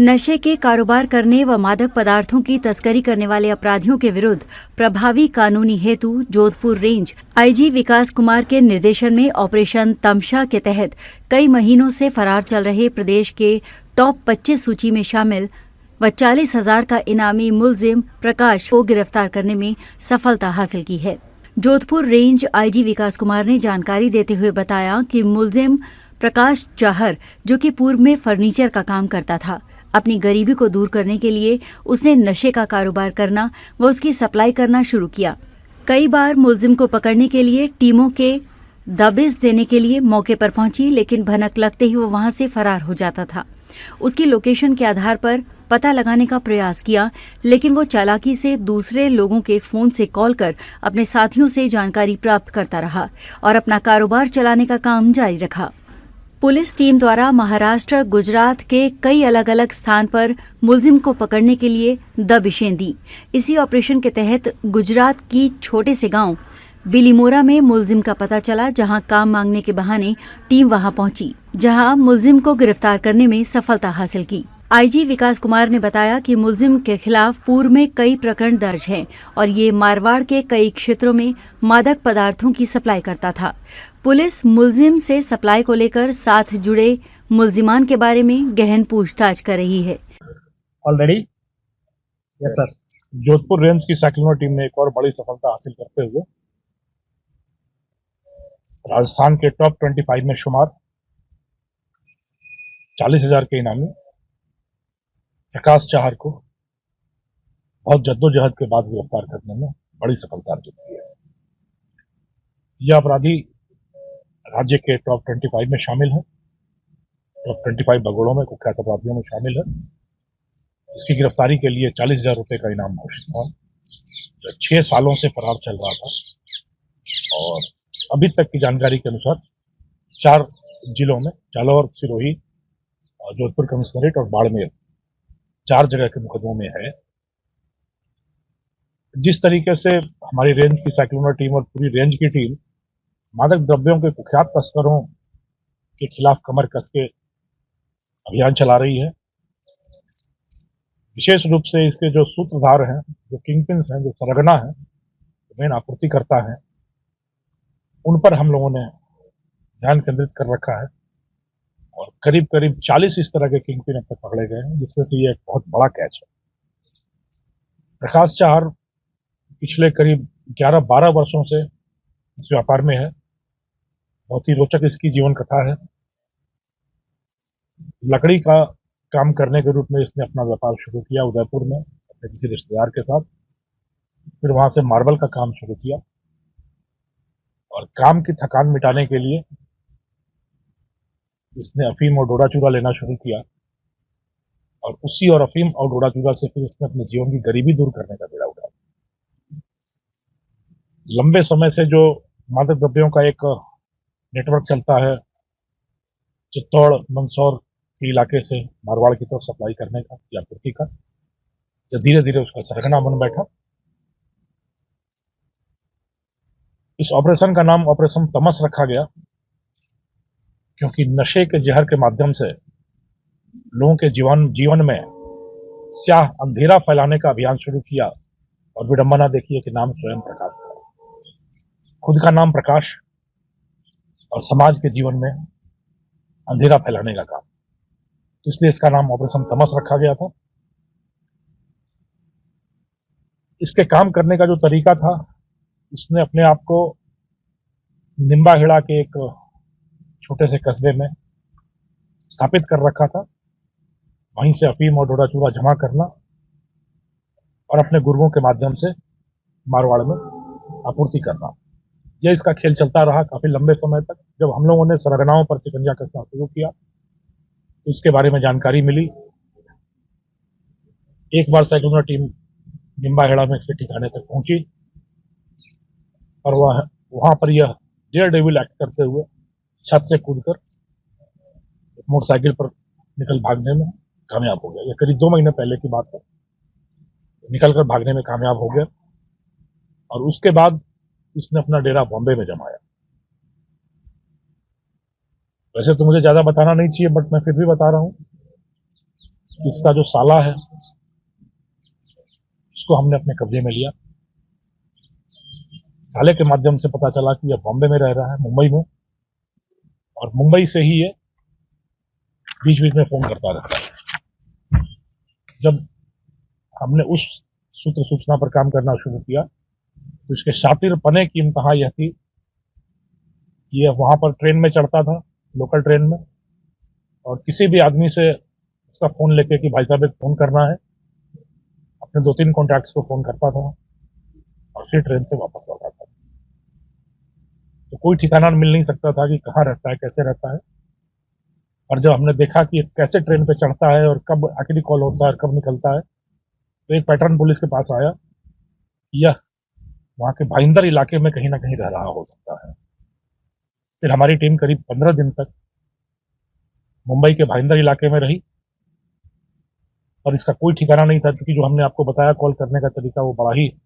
नशे के कारोबार करने व मादक पदार्थों की तस्करी करने वाले अपराधियों के विरुद्ध प्रभावी कानूनी हेतु जोधपुर रेंज आईजी विकास कुमार के निर्देशन में ऑपरेशन तमशा के तहत कई महीनों से फरार चल रहे प्रदेश के टॉप 25 सूची में शामिल व 40,000 का इनामी मुलजिम प्रकाश को गिरफ्तार करने में सफलता हासिल की है। जोधपुर रेंज आईजी विकास कुमार ने जानकारी देते हुए बताया कि मुलजिम प्रकाश चाहर, जो कि पूर्व में फर्नीचर का काम करता था, अपनी गरीबी को दूर करने के लिए उसने नशे का कारोबार करना व उसकी सप्लाई करना शुरू किया। कई बार मुलजिम को पकड़ने के लिए टीमों के दबिश देने के लिए मौके पर पहुंची, लेकिन भनक लगते ही वो वहां से फरार हो जाता था। उसकी लोकेशन के आधार पर पता लगाने का प्रयास किया, लेकिन वो चालाकी से दूसरे लोगों के फोन से कॉल कर अपने साथियों से जानकारी प्राप्त करता रहा और अपना कारोबार चलाने का काम जारी रखा। पुलिस टीम द्वारा महाराष्ट्र, गुजरात के कई अलग अलग स्थान पर मुलजिम को पकड़ने के लिए दबिशें दी। इसी ऑपरेशन के तहत गुजरात की छोटे से गांव बिलीमोरा में मुलजिम का पता चला, जहां काम मांगने के बहाने टीम वहां पहुंची, जहां मुलजिम को गिरफ्तार करने में सफलता हासिल की। आईजी विकास कुमार ने बताया कि मुलजिम के खिलाफ पूर्व में कई प्रकरण दर्ज हैं और ये मारवाड़ के कई क्षेत्रों में मादक पदार्थों की सप्लाई करता था। पुलिस मुलजिम से सप्लाई को लेकर साथ जुड़े मुलजिमान के बारे में गहन पूछताछ कर रही है। Already yes sir, Jodhpur range की साइक्लोनर टीम ने एक और बड़ी सफलता हासिल करते हुए राजस्थान के टॉप 25 में शुमार 40,000 के इनामी प्रकाश चाहर को बहुत जद्दोजहद के बाद गिरफ्तार करने में बड़ी सफलता अर्जित की है। यह अपराधी राज्य के टॉप 25 में शामिल है, टॉप 25 भगोड़ों में, कुख्यात अपराधियों में शामिल है। इसकी गिरफ्तारी के लिए 40,000 रुपए का इनाम घोषित था। जो 6 सालों से फरार चल रहा था और अभी तक की जानकारी के अनुसार 4 जिलों में, जालौर, सिरोही, जोधपुर कमिश्नरेट और बाड़मेर, 4 जगह के मुकदमों में है। जिस तरीके से हमारी रेंज की साइक्लोनर टीम और पूरी रेंज की टीम मादक द्रव्यों के कुख्यात तस्करों के खिलाफ कमर कस के अभियान चला रही है, विशेष रूप से इसके जो सूत्रधार हैं, जो किंगपिन्स हैं, जो सरगना हैं, मेन आपूर्तिकर्ता हैं, उन पर हम लोगों ने ध्यान केंद्रित कर रखा है और करीब करीब 40 इस तरह के किंगपिन अब तक पकड़े गए हैं, जिसमें से ये एक बहुत बड़ा कैच है। प्रकाश चाहर पिछले करीब 11-12 वर्षों से इस व्यापार में है। बहुत ही रोचक इसकी जीवन कथा है। लकड़ी का काम करने के रूप में इसने अपना व्यापार शुरू किया उदयपुर में अपने किसी रिश्तेदार के साथ, फिर वहां से मार्बल का काम शुरू किया और काम की थकान मिटाने के लिए इसने अफीम और डोडा चूरा लेना शुरू किया और उसी और अफीम और डोडा चूरा से फिर इसने अपने जीवन की गरीबी दूर करने का बीड़ा उठाया। लंबे समय से जो मादक द्रव्यों का एक नेटवर्क चलता है चित्तौड़, मंदसौर के इलाके से मारवाड़ की तरफ सप्लाई करने का या आपूर्ति का, जो धीरे धीरे उसका सरगना बन बैठा। इस ऑपरेशन का नाम ऑपरेशन तमस रखा गया क्योंकि नशे के जहर के माध्यम से लोगों के जीवन में स्याह अंधेरा फैलाने का अभियान शुरू किया और विडंबना देखिए कि नाम स्वयं प्रकाश था। खुद का नाम प्रकाश और समाज के जीवन में अंधेरा फैलाने का काम, तो इसलिए इसका नाम ऑपरेशन तमस रखा गया था। इसके काम करने का जो तरीका था, इसने अपने आप को निम्बाहेड़ा के एक छोटे से कस्बे में स्थापित कर रखा था। वहीं से अफीम और डोडा चूरा जमा करना और अपने गुर्गों के माध्यम से मारवाड़ में आपूर्ति करना, यह इसका खेल चलता रहा काफी लंबे समय तक। जब हम लोगों ने सरगनाओं पर शिकंजा कसना शुरू किया तो इसके बारे में जानकारी मिली। एक बार साइक्लोनर टीम निम्बाहेड़ा में इसके ठिकाने तक पहुंची और वहां पर यह डेयर डेविल एक्ट करते हुए छत से कूदकर मोटरसाइकिल पर निकल भागने में कामयाब हो गया। यह करीब 2 महीने पहले की बात है। निकलकर भागने में कामयाब हो गया और उसके बाद इसने अपना डेरा बॉम्बे में जमाया। वैसे तो मुझे ज्यादा बताना नहीं चाहिए, बट मैं फिर भी बता रहा हूं। इसका जो साला है उसको हमने अपने कब्जे में लिया। साले के माध्यम से पता चला कि यह बॉम्बे में रह रहा है, मुंबई में, और मुंबई से ही ये बीच बीच में फोन करता रहता है। जब हमने उस सूत्र सूचना पर काम करना शुरू किया तो इसके शातिर पने की इंतहा यह थी कि यह वहां पर ट्रेन में चढ़ता था, लोकल ट्रेन में, और किसी भी आदमी से उसका फोन लेके कि भाई साहब एक फोन करना है, अपने 2-3 कॉन्टैक्ट्स को फोन करता था और फिर ट्रेन से वापस लौटा था। तो कोई ठिकाना मिल नहीं सकता था कि कहाँ रहता है, कैसे रहता है। और जब हमने देखा कि कैसे ट्रेन पे चढ़ता है और कब आखिरी कॉल होता है और कब निकलता है, तो एक पैटर्न पुलिस के पास आया कि यह वहां के भाईंदर इलाके में कहीं ना कहीं रह रहा हो सकता है। फिर हमारी टीम करीब 15 दिन तक मुंबई के भाईंदर इलाके में रही और इसका कोई ठिकाना नहीं था, क्योंकि जो हमने आपको बताया कॉल करने का तरीका वो बड़ा ही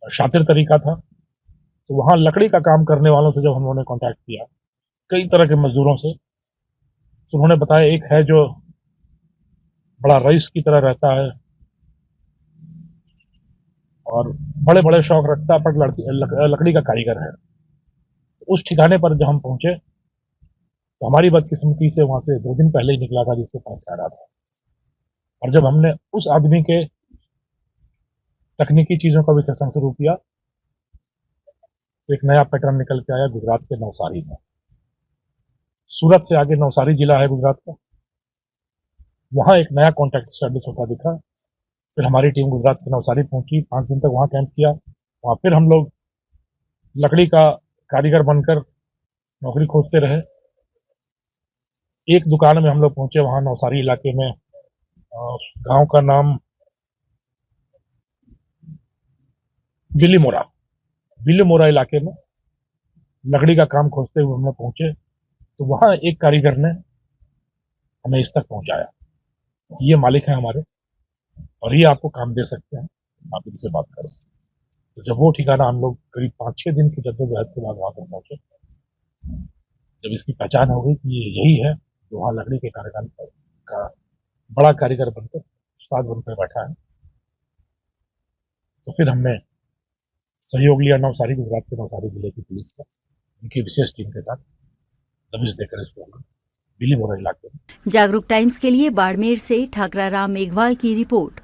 शातिर तरीका था। तो वहां लकड़ी का काम करने वालों से जब हम लोगों ने कॉन्टैक्ट किया, कई तरह के मजदूरों से, तो उन्होंने बताया एक है जो बड़ा रईस की तरह रहता है और बड़े बड़े शौक रखता है, पर लकड़ी का कारीगर है। उस ठिकाने पर जब हम पहुंचे तो हमारी बदकिस्मती से वहां से 2 दिन पहले ही निकला था जिसके पास जा रहा था। और जब हमने उस आदमी के तकनीकी चीजों का विश्लेषण शुरू किया तो एक नया पैटर्न निकल के आया गुजरात के नवसारी में। सूरत से आगे नवसारी जिला है गुजरात का, वहां एक नया कॉन्टैक्ट स्टैब्लिश होता दिखा। फिर हमारी टीम गुजरात के नवसारी पहुंची, 5 दिन तक वहां कैंप किया। वहां फिर हम लोग लकड़ी का कारीगर बनकर नौकरी खोजते रहे। एक दुकान में हम लोग पहुंचे वहां नवसारी इलाके में, गांव का नाम बिलीमोरा इलाके में लकड़ी का काम खोजते हुए हम लोग पहुंचे तो वहां एक कारीगर ने हमें इस तक पहुंचाया। ये मालिक है हमारे और ये आपको काम दे सकते हैं, आप इनसे बात करें। तो जब वो ठिकाना हम लोग करीब 5-6 दिन की जद्दोजहद के बाद वहां पर पहुंचे, जब इसकी पहचान हो गई कि ये यही है जो वहां लकड़ी के कारीगर का बड़ा कारीगर बनकर उस्ताद बनकर बैठा है, तो फिर हमने सहयोग लिया नवसारी, गुजरात के नवसारी जिले की पुलिस का, उनकी विशेष टीम के साथ दबिश देकर इसको बिलीमोरा इलाके में। जागरूक टाइम्स के लिए बाड़मेर से ठाकरा राम मेघवाल की रिपोर्ट।